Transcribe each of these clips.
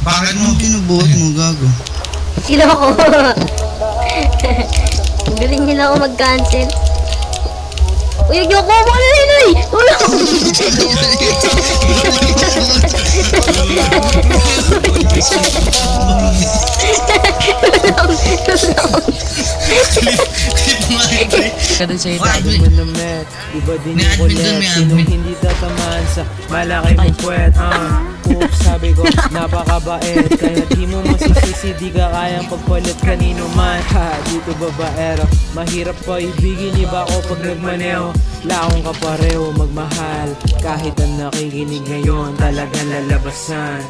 Bakit mo binubuhat mo, gago? Sila ako. Galing nila ako mag-cancel. Uy, huwag niyo ako makalinoy! Wala! Kada sa'yo tabi mo na met. Iba din yung kulit. Sinong hindi tatamaan sa malaki mong puwet. Oops, sabi ko, napakabait. Kaya di mo masisisi, di ka kayang pagpalit kanino man. Ha, dito babaero. Mahirap pa ibigin, iba ako pag nagmaneho. Laong ka pareho magmahal. Kahit ang nakikinig ngayon, talagang lalabasan.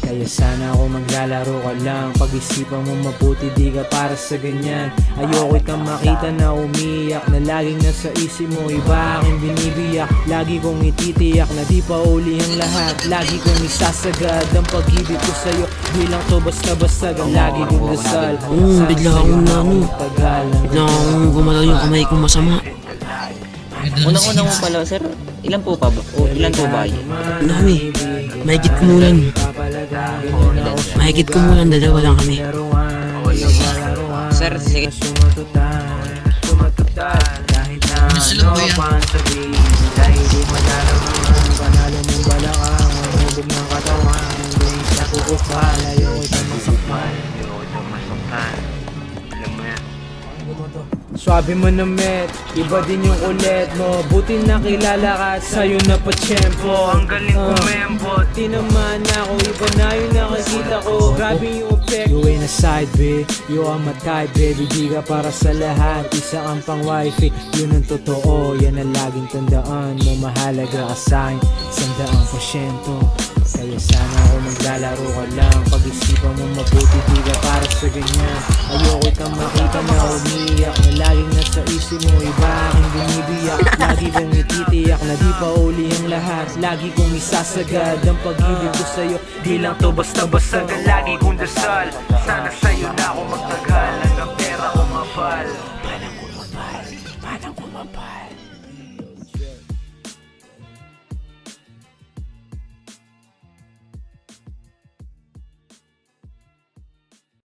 Kaya sana ako maglalaro ka lang. Pag-isipan mo mabuti, di ka para sa ganyan. Ayoko kang makita na umiyak, na laging nasa isip mo, iba aking binibiyak. Lagi kong ititiyak na di pa uli ang lahat. Lagi kong isasagad ang pag-ibig ko sa'yo. Di lang to basta-basta, ang lagi kong dasal. Bigla akong bigla akong gumalaw yung kamay kong masama. Unang-una mo pala, sir, ilan po pa ba? O ilan po ba kayo? Dami. Mahigit kumulan. Mahigit kumulan, dalawa lang kami. Sir, sige. Nasila ba yan? Dahil di malalaman, panalo mong balakang, hubog ng katawan, hindi sa kukupal, ayaw itong masakpan. Swabe mo na met, iba din yung ulit mo. Buti nakilala ka at sa'yo na pa-tiyempo. Ang galing kumembo, di naman ako, iba na yung nakikita ko. Grabe yung effect. You ain't a side babe, you are my type baby. Di ka para sa lahat, isa ang pang wifey. Yun ang totoo, yan ang laging tandaan mo. Mahalaga ka sa'kin, 100%. Kaya sana ako maglalaro ka lang. Pag-isipan mo mabuti, di ka para sa ganyan. Ayoko kang makita na umiyak, na laging nasa isip mo, iba aking binibiyak. Lagi kong ititiyak na di pa uli ang lahat. Lagi kong isasagad ang pag-ibig ko sa'yo. Di lang to basta-basta, lagi kong dasal. Sana sa'yo na ako magtagal, hanggang pera ko mapal. Manang kumapal, manang kumapal.